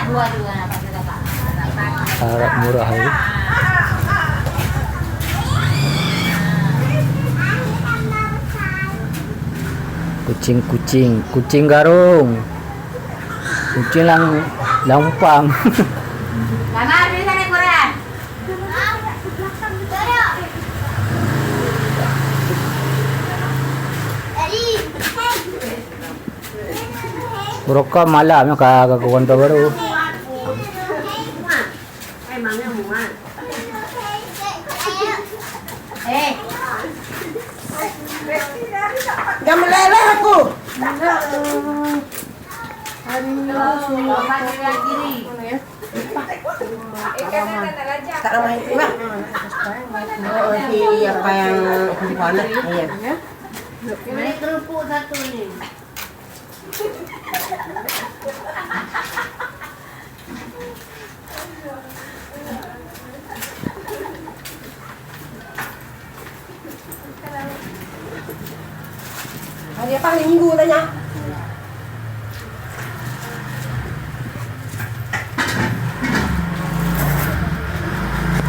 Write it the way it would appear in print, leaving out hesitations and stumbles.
Dua juga apa kita Pak? Harap murah ya. Kucing garung. Kucing lampang. Mana bisa nih Korea? Broka malam kagak baru. Jangan meleleh aku. Tak ramah itu lah. Oh, apa yang di mana? Iya. Ini kerupuk satu nih. Hari apa? Hari Minggu tanya.